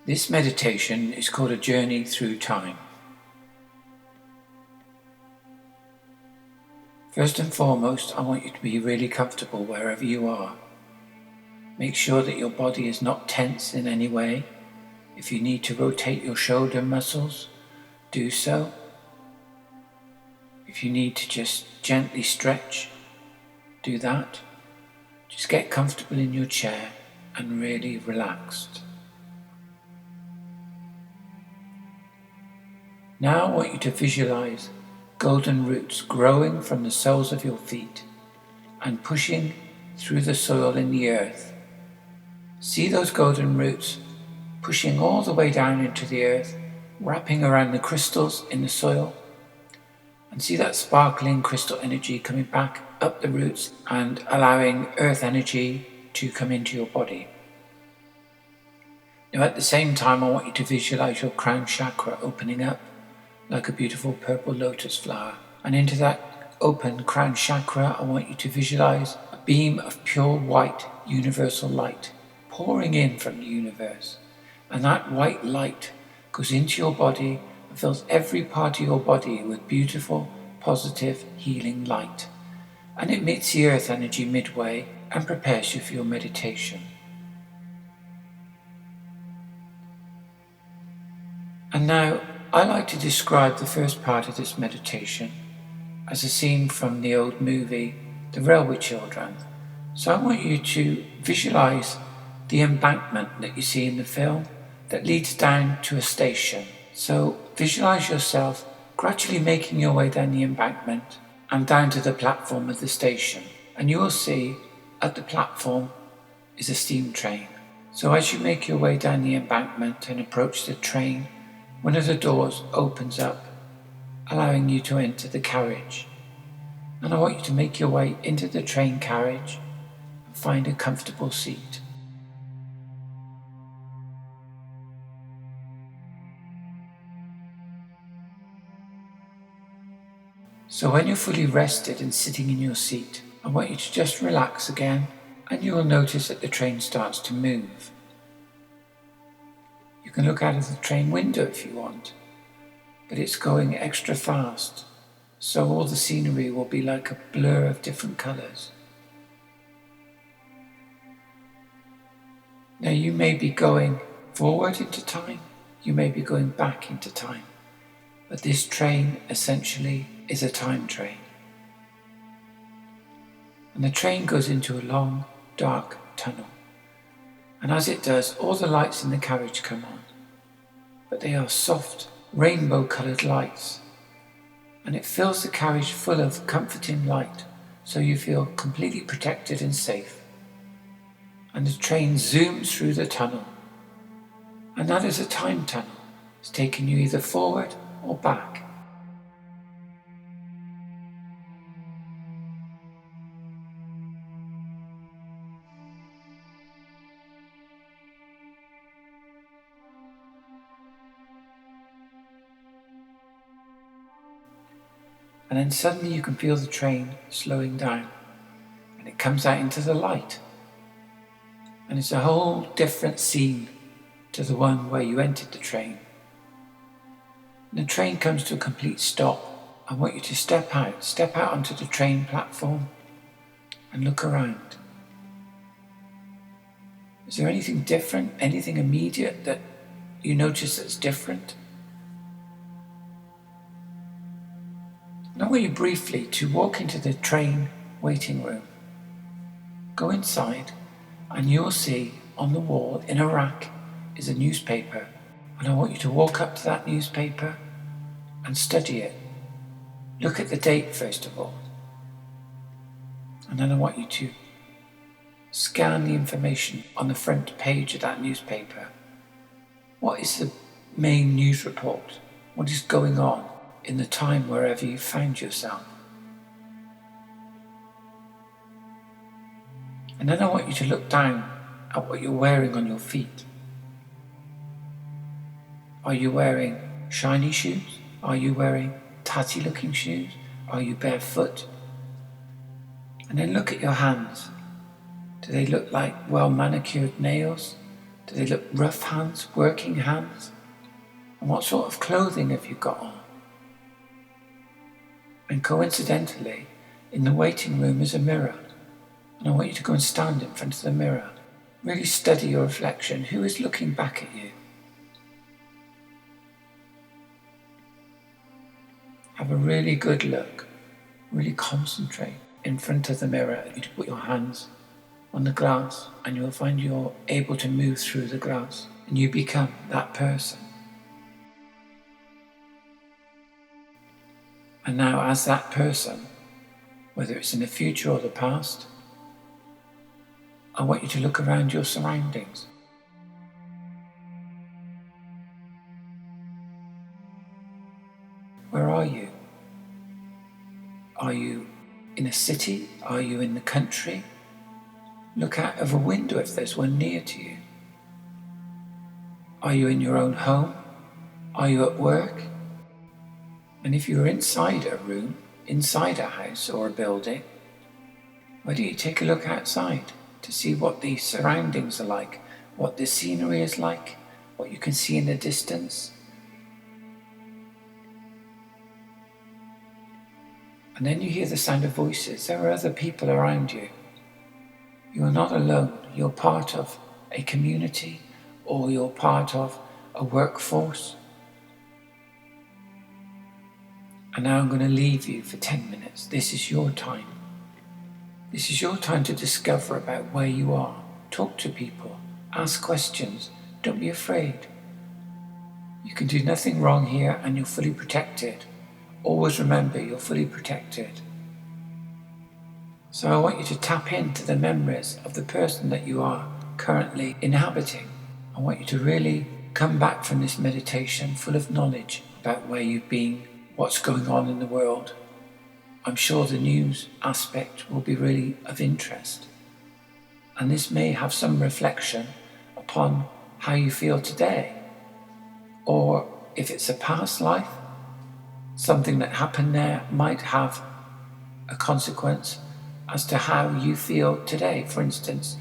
This meditation is called a journey through time. First and foremost, I want you to be really comfortable wherever you are. Make sure that your body is not tense in any way. If you need to rotate your shoulder muscles, do so. If you need to just gently stretch, do that. Just get comfortable in your chair and really relaxed. Now I want you to visualize golden roots growing from the soles of your feet and pushing through the soil in the earth. See those golden roots pushing all the way down into the earth, wrapping around the crystals in the soil, and see that sparkling crystal energy coming back up the roots and allowing earth energy to come into your body. Now at the same time, I want you to visualize your crown chakra opening up like a beautiful purple lotus flower. And into that open crown chakra, I want you to visualize a beam of pure white universal light pouring in from the universe. And that white light goes into your body and fills every part of your body with beautiful, positive, healing light. And it meets the earth energy midway and prepares you for your meditation. And now, I like to describe the first part of this meditation as a scene from the old movie, The Railway Children. So I want you to visualize the embankment that you see in the film that leads down to a station. So visualize yourself gradually making your way down the embankment and down to the platform of the station. And you will see at the platform is a steam train. So as you make your way down the embankment and approach the train, one of the doors opens up, allowing you to enter the carriage. And I want you to make your way into the train carriage and find a comfortable seat. So when you're fully rested and sitting in your seat, I want you to just relax again, and you will notice that the train starts to move. You can look out of the train window if you want, but it's going extra fast, so all the scenery will be like a blur of different colours. Now you may be going forward into time, you may be going back into time, but this train essentially is a time train. And the train goes into a long, dark tunnel. And as it does, all the lights in the carriage come on. But they are soft, rainbow-coloured lights. And it fills the carriage full of comforting light, so you feel completely protected and safe. And the train zooms through the tunnel. And that is a time tunnel. It's taking you either forward or back. And then suddenly you can feel the train slowing down, and it comes out into the light. And it's a whole different scene to the one where you entered the train. And the train comes to a complete stop. I want you to step out onto the train platform and look around. Is there anything different, anything immediate that you notice that's different? And I want you briefly to walk into the train waiting room. Go inside and you'll see on the wall in a rack is a newspaper. And I want you to walk up to that newspaper and study it. Look at the date first of all. And then I want you to scan the information on the front page of that newspaper. What is the main news report? What is going on in the time wherever you find yourself? And then I want you to look down at what you're wearing on your feet. Are you wearing shiny shoes? Are you wearing tatty looking shoes? Are you barefoot? And then look at your hands. Do they look like well manicured nails? Do they look rough hands, working hands? And what sort of clothing have you got on? And coincidentally, in the waiting room is a mirror. And I want you to go and stand in front of the mirror. Really study your reflection. Who is looking back at you? Have a really good look. Really concentrate in front of the mirror. You to put your hands on the glass, and you'll find you're able to move through the glass, and you become that person. And now, as that person, whether it's in the future or the past, I want you to look around your surroundings. Where are you? Are you in a city? Are you in the country? Look out of a window if there's one near to you. Are you in your own home? Are you at work? And if you're inside a room, inside a house or a building, why don't you take a look outside to see what the surroundings are like, what the scenery is like, what you can see in the distance? And then you hear the sound of voices. There are other people around you. You are not alone. You're part of a community, or you're part of a workforce. And now I'm going to leave you for 10 minutes. This is your time. This is your time to discover about where you are. Talk to people. Ask questions. Don't be afraid. You can do nothing wrong here, and you're fully protected. Always remember, you're fully protected. So I want you to tap into the memories of the person that you are currently inhabiting. I want you to really come back from this meditation full of knowledge about where you've been, what's going on in the world. I'm sure the news aspect will be really of interest. And this may have some reflection upon how you feel today. Or if it's a past life, something that happened there might have a consequence as to how you feel today. For instance,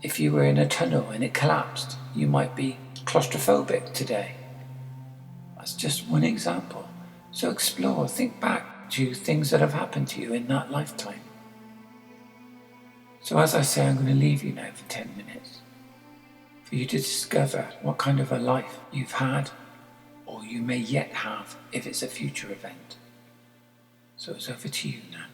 if you were in a tunnel and it collapsed, you might be claustrophobic today. That's just one example. So explore, think back to things that have happened to you in that lifetime. So as I say, I'm going to leave you now for 10 minutes for you to discover what kind of a life you've had, or you may yet have if it's a future event. So it's over to you now.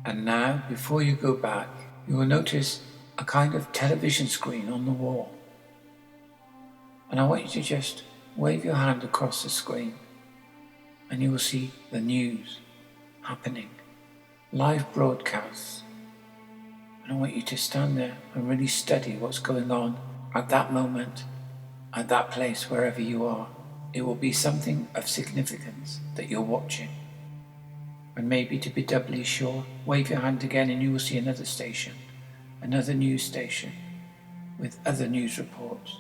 And now, before you go back, you will notice a kind of television screen on the wall. And I want you to just wave your hand across the screen and you will see the news happening, live broadcasts. And I want you to stand there and really study what's going on at that moment, at that place, wherever you are. It will be something of significance that you're watching. And maybe to be doubly sure, wave your hand again and you will see another station, another news station with other news reports.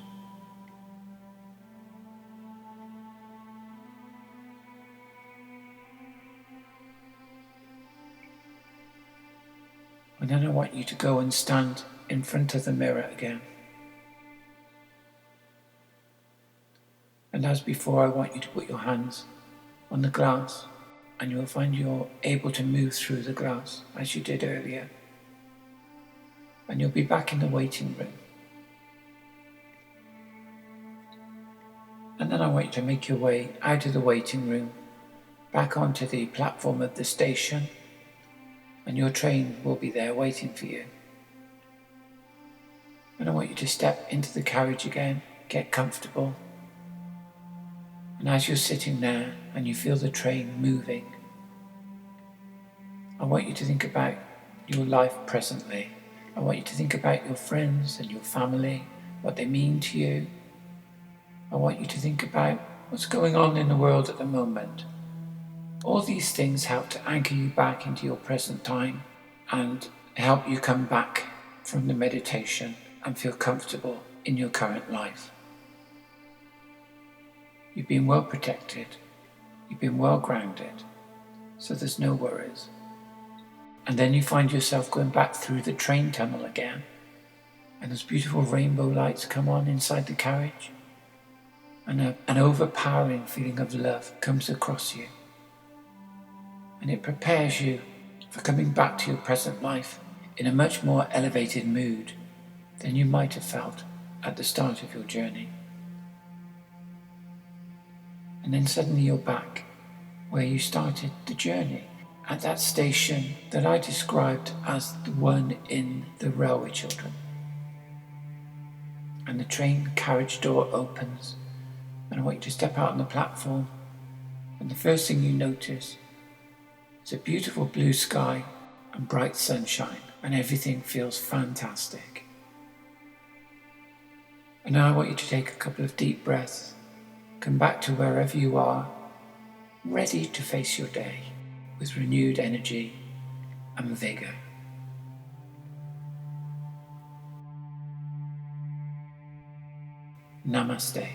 And then I want you to go and stand in front of the mirror again. And as before, I want you to put your hands on the glass and you will find you're able to move through the glass as you did earlier. And you'll be back in the waiting room. And then I want you to make your way out of the waiting room, back onto the platform of the station, and your train will be there waiting for you. And I want you to step into the carriage again, get comfortable. And as you're sitting there and you feel the train moving, I want you to think about your life presently. I want you to think about your friends and your family, what they mean to you. I want you to think about what's going on in the world at the moment. All these things help to anchor you back into your present time and help you come back from the meditation and feel comfortable in your current life. You've been well protected, you've been well grounded, so there's no worries. And then you find yourself going back through the train tunnel again, and those beautiful rainbow lights come on inside the carriage, and an overpowering feeling of love comes across you. And it prepares you for coming back to your present life in a much more elevated mood than you might have felt at the start of your journey. And then suddenly you're back where you started the journey, at that station that I described as the one in the Railway Children. And the train carriage door opens, and I want you to step out on the platform, and the first thing you notice is a beautiful blue sky and bright sunshine, and everything feels fantastic. And now I want you to take a couple of deep breaths, come back to wherever you are, ready to face your day with renewed energy and vigor. Namaste.